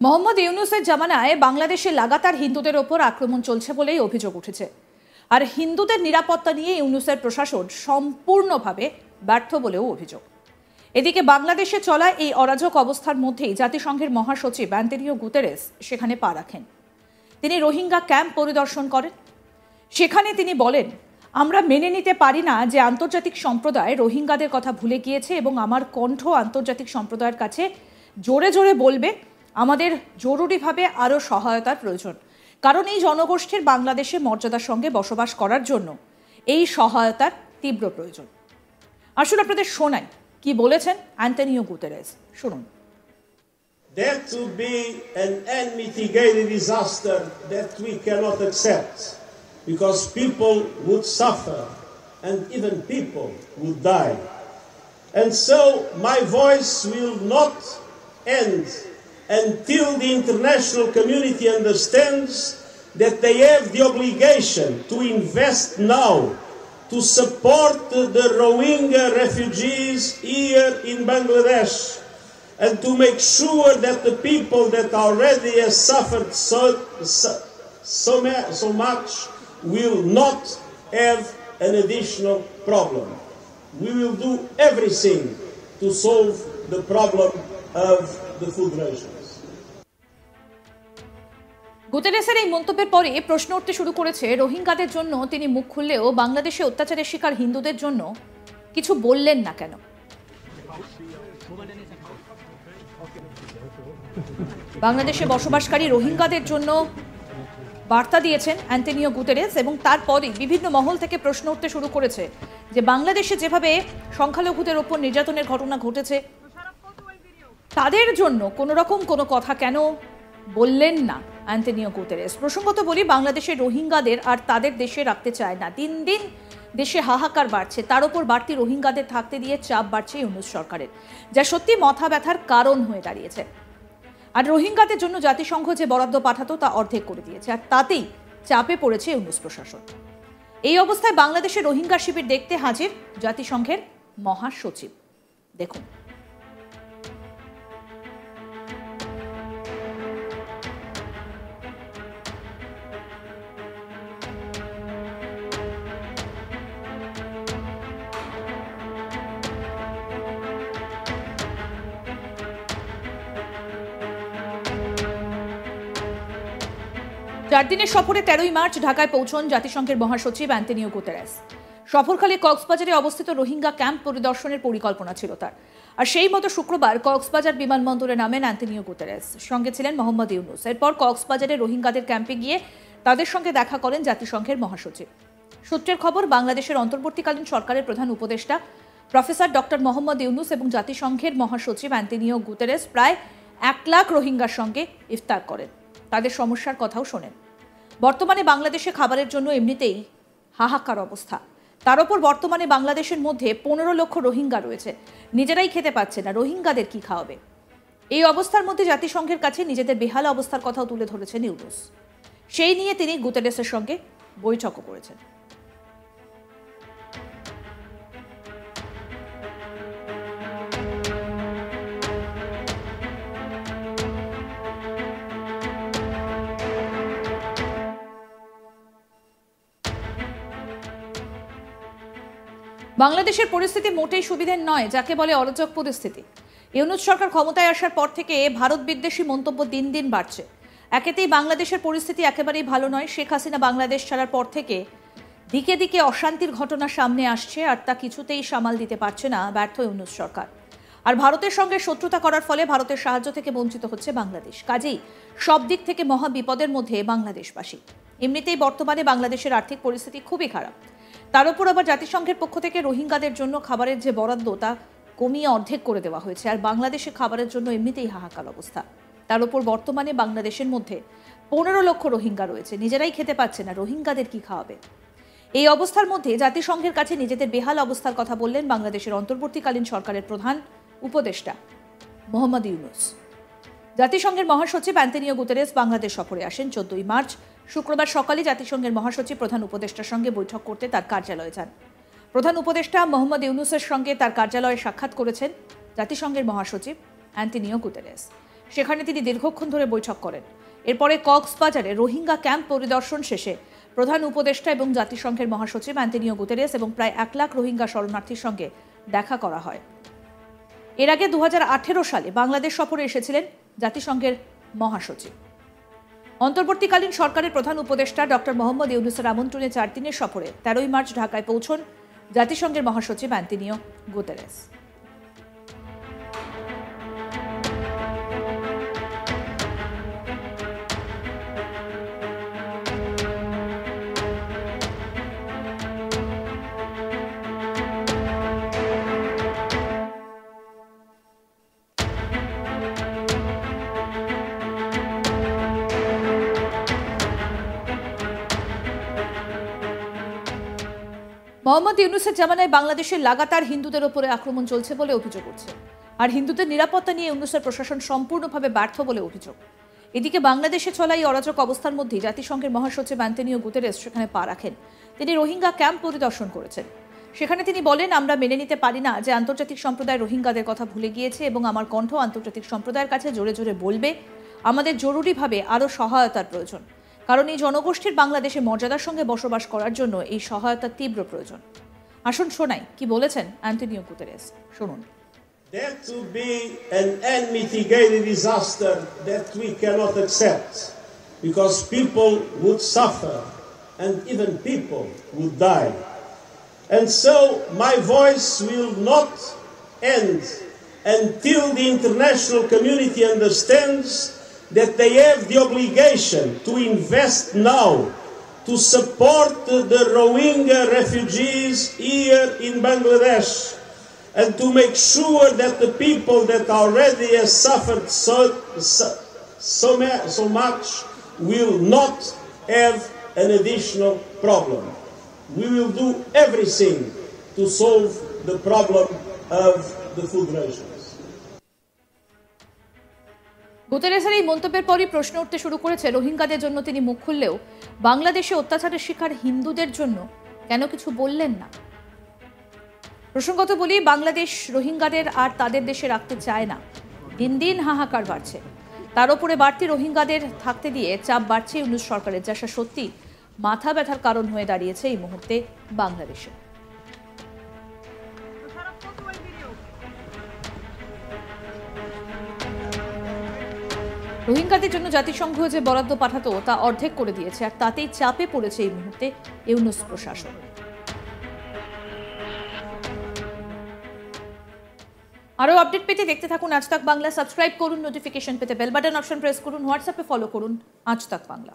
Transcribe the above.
মোহাম্মদ ইউনূসের জামানায় বাংলাদেশে লাগাতার হিন্দুদের ওপর আক্রমণ চলছে বলেই অভিযোগ উঠেছে। আর হিন্দুদের নিরাপত্তা নিয়ে ইউনূসের প্রশাসন সম্পূর্ণভাবে ব্যর্থ বলেও অভিযোগ। এদিকে বাংলাদেশে চলা এই অরাজক অবস্থার মধ্যেই জাতিসংঘের মহাসচিব অ্যান্টোনিও গুতেরেস সেখানে পা রাখেন। তিনি রোহিঙ্গা ক্যাম্প পরিদর্শন করেন। সেখানে তিনি বলেন, আমরা মেনে নিতে পারি না যে আন্তর্জাতিক সম্প্রদায় রোহিঙ্গাদের কথা ভুলে গিয়েছে এবং আমার কণ্ঠ আন্তর্জাতিক সম্প্রদায়ের কাছে জোরে জোরে বলবে আমাদের জরুরিভাবে আরও সহায়তার প্রয়োজন, কারণ এই জনগোষ্ঠীর বাংলাদেশে মর্যাদার সঙ্গে বসবাস করার জন্য এই সহায়তার তীব্র প্রয়োজন। আসলে আপনাদের শোনাই কি বলেছেন অ্যান্টোনিও গুতেরেস, শুনুন। That would be an unmitigated disaster that we cannot accept, because people would suffer and even people would die. And so my voice will not end until the international community understands that they have the obligation to invest now to support the Rohingya refugees here in Bangladesh, and to make sure that the people that already have suffered so much will not have an additional problem. We will do everything to solve the problem of the food rations. গুতেরেসের এই মন্তব্যের পরে প্রশ্ন উঠতে শুরু করেছে রোহিঙ্গাদের জন্য তিনি মুখ খুললেও বাংলাদেশে অত্যাচারের শিকার হিন্দুদের জন্য কিছু বললেন না কেন। বাংলাদেশে বসবাসকারী রোহিঙ্গাদের জন্য বার্তা দিয়েছেন অ্যান্টোনিও গুতেরেস এবং তারপরই বিভিন্ন মহল থেকে প্রশ্ন উঠতে শুরু করেছে যে বাংলাদেশে যেভাবে সংখ্যালঘুদের ওপর নির্যাতনের ঘটনা ঘটেছে তাদের জন্য কোনো রকম কোনো কথা কেন বললেন না অ্যান্টোনিও গুতেরেস। প্রসঙ্গত বলি, বাংলাদেশের রোহিঙ্গাদের আর তাদের দেশে রাখতে চায় না। দিন দিন দেশে হাহাকার বাড়ছে, তার উপর বাড়তি রোহিঙ্গাদের থাকতে দিয়ে চাপ বাড়ছে ইউনূস সরকারের, যা সত্যি মাথা ব্যথার কারণ হয়ে দাঁড়িয়েছে। আর রোহিঙ্গাদের জন্য জাতিসংঘ যে বরাদ্দ পাঠাতো তা অর্ধেক করে দিয়েছে, আর তাতেই চাপে পড়েছে ইউনূস প্রশাসন। এই অবস্থায় বাংলাদেশে রোহিঙ্গা শিবির দেখতে হাজির জাতিসংঘের মহাসচিব। দেখুন। 4 দিনের সফরে 13ই মার্চ ঢাকায় পৌঁছন জাতিসংঘের মহাসচিব অ্যান্টোনিও গুতেরেস। সফরকালে কক্সবাজারে অবস্থিত রোহিঙ্গা ক্যাম্প পরিদর্শনের পরিকল্পনা ছিল তার। আর সেই মতো শুক্রবার কক্সবাজার বিমানবন্দরে নামেন অ্যান্টোনিও গুতেরেস। সঙ্গে ছিলেন মোহাম্মদ ইউনূস। এরপর কক্সবাজারে রোহিঙ্গাদের ক্যাম্পে গিয়ে তাদের সঙ্গে দেখা করেন জাতিসংঘের মহাসচিব। সূত্রের খবর, বাংলাদেশের অন্তর্বর্তীকালীন সরকারের প্রধান উপদেষ্টা প্রফেসর ডক্টর মোহাম্মদ ইউনূস এবং জাতিসংঘের মহাসচিব অ্যান্টোনিও গুতেরেস প্রায় 1 লাখ রোহিঙ্গার সঙ্গে ইফতার করেন। তাদের সমস্যার কথাও শোনেন। বর্তমানে বাংলাদেশে খাবারের জন্য এমনিতেই হাহাকার অবস্থা, তার উপর বর্তমানে বাংলাদেশের মধ্যে 15 লক্ষ রোহিঙ্গা রয়েছে, নিজেরাই খেতে পাচ্ছে না, রোহিঙ্গাদের কি খাওয়াবে? এই অবস্থার মধ্যে জাতিসংঘের কাছে নিজেদের বেহাল অবস্থার কথাও তুলে ধরেছেন ইউনূস। সেই নিয়ে তিনি গুতেরেসের সঙ্গে বৈঠকও করেছেন। বাংলাদেশের পরিস্থিতি মোটেই সুবিধার নয়, যাকে বলে অরাজক পরিস্থিতি। ইউনূস সরকার ক্ষমতায় আসার পর থেকে ভারত বিদ্বেষী মন্তব্য দিন দিন বাড়ছে। একেতেই বাংলাদেশের পরিস্থিতি একেবারেই ভালো নয়। শেখ হাসিনা বাংলাদেশ ছাড়ার পর থেকে দিকে দিকে অশান্তির ঘটনা সামনে আসছে, আর তা কিছুতেই সামাল দিতে পারছে না ব্যর্থ ইউনূস সরকার। আর ভারতের সঙ্গে শত্রুতা করার ফলে ভারতের সাহায্য থেকে বঞ্চিত হচ্ছে বাংলাদেশ। কাজেই সব দিক থেকে মহা বিপদের মধ্যে বাংলাদেশবাসী। এমনিতেই বর্তমানে বাংলাদেশের আর্থিক পরিস্থিতি খুবই খারাপ, তার উপর আবার জাতিসংঘের পক্ষ থেকে রোহিঙ্গাদের জন্য খাবারের যে বরাদ্দ তা কমিয়ে অর্ধেক করে দেওয়া হয়েছে। আর বাংলাদেশে খাবারের জন্য এমনিতেই হাহাকার অবস্থা, তার উপর বর্তমানে বাংলাদেশের মধ্যে 15 লক্ষ রোহিঙ্গা রয়েছে, নিজেরাই খেতে পাচ্ছে না, রোহিঙ্গাদের কি খাওয়াবে? এই অবস্থার মধ্যে জাতিসংঘের কাছে নিজেদের বেহাল অবস্থার কথা বললেন বাংলাদেশের অন্তর্বর্তীকালীন সরকারের প্রধান উপদেষ্টা মোহাম্মদ ইউনূস। জাতিসংঘের মহাসচিব অ্যান্টোনিও গুতেরেস বাংলাদেশ সফরে আসেন 14ই মার্চ। শুক্রবার সকালে জাতিসংঘের মহাসচিব প্রধান উপদেষ্টার সঙ্গে বৈঠক করতে তার কার্যালয়ে যান। প্রধান উপদেষ্টা মোহাম্মদ ইউনূসের সঙ্গে তার কার্যালয়ে সাক্ষাৎ করেছেন জাতিসংঘের মহাসচিব অ্যান্টোনিও গুতেরেস। সেখানে তিনি দীর্ঘক্ষণ ধরে বৈঠক করেন। এরপরে কক্সবাজারে রোহিঙ্গা ক্যাম্প পরিদর্শন শেষে প্রধান উপদেষ্টা এবং জাতিসংঘের মহাসচিব অ্যান্টনিও গুতেরেস এবং প্রায় 1 লাখ রোহিঙ্গা শরণার্থীর সঙ্গে দেখা করা হয়। এর আগে 2018 সালে বাংলাদেশ সফরে এসেছিলেন জাতিসংঘের মহাসচিব। অন্তর্বর্তীকালীন সরকারের প্রধান উপদেষ্টা ডক্টর মোহাম্মদ ইউনূসের আমন্ত্রণে 4 দিনের সফরে 13ই মার্চ ঢাকায় পৌঁছন জাতিসংঘের মহাসচিব অ্যান্টনিও গুতেরেস। মোহাম্মদ ইউনূসের জামানায় বাংলাদেশের লাগাতার হিন্দুদের ওপরে আক্রমণ চলছে বলে অভিযোগ উঠছে, আর হিন্দুদের নিরাপত্তা নিয়ে ইউনূসের প্রশাসন সম্পূর্ণভাবে ব্যর্থ বলে অভিযোগ। এদিকে বাংলাদেশে চলা এই অরাজক অবস্থার মধ্যেই জাতিসংঘের মহাসচিব অ্যান্টনিও গুতেরেস সেখানে পা রাখেন। তিনি রোহিঙ্গা ক্যাম্প পরিদর্শন করেছেন। সেখানে তিনি বলেন, আমরা মেনে নিতে পারি না যে আন্তর্জাতিক সম্প্রদায় রোহিঙ্গাদের কথা ভুলে গিয়েছে এবং আমার কণ্ঠ আন্তর্জাতিক সম্প্রদায়ের কাছে জোরে জোরে বলবে, আমাদের জরুরিভাবে আরও সহায়তার প্রয়োজন, কারণ এই জনগোষ্ঠীর বাংলাদেশে মর্যাদার সঙ্গে বসবাস করার জন্য এই সহায়তার তীব্র প্রয়োজন। আসুন শোনাই কি বলেছেন অ্যান্টনিও গুতেরেস, শুনুন। There to be an unmitigated disaster that we cannot accept, because people would suffer and even people would die. And so my voice will not end until the international community understands that they have the obligation to invest now to support the Rohingya refugees here in Bangladesh, and to make sure that the people that already have suffered so much will not have an additional problem. We will do everything to solve the problem of the food rations. গুতেরেসের এই মন্তব্যের পরই প্রশ্ন উঠতে শুরু করেছে রোহিঙ্গাদের জন্য তিনি মুখ খুললেও বাংলাদেশে অত্যাচারের শিকার হিন্দুদের জন্য কেন কিছু বললেন না। প্রসঙ্গত বলি, বাংলাদেশ রোহিঙ্গাদের আর তাদের দেশে রাখতে চায় না। দিন দিন হাহাকার বাড়ছে, তার উপরে বাড়তি রোহিঙ্গাদের থাকতে দিয়ে চাপ বাড়ছে ইউনূস সরকারের, যা সত্যি মাথা ব্যথার কারণ হয়ে দাঁড়িয়েছে এই মুহূর্তে বাংলাদেশে। রোহিঙ্গাদের জন্য জাতিসংঘ যে বরাদ্দ পাঠাতো তা অর্ধেক করে দিয়েছে, আর তাতেই চাপে পড়েছে এই মুহূর্তে ইউনূস প্রশাসন। আরও আপডেট পেতে দেখতে থাকুন আজ তাক বাংলা। সাবস্ক্রাইব করুন, নোটিফিকেশন পেতে বেল বাটন অপশন প্রেস করুন, হোয়াটসঅ্যাপে ফলো করুন আজ তাক বাংলা।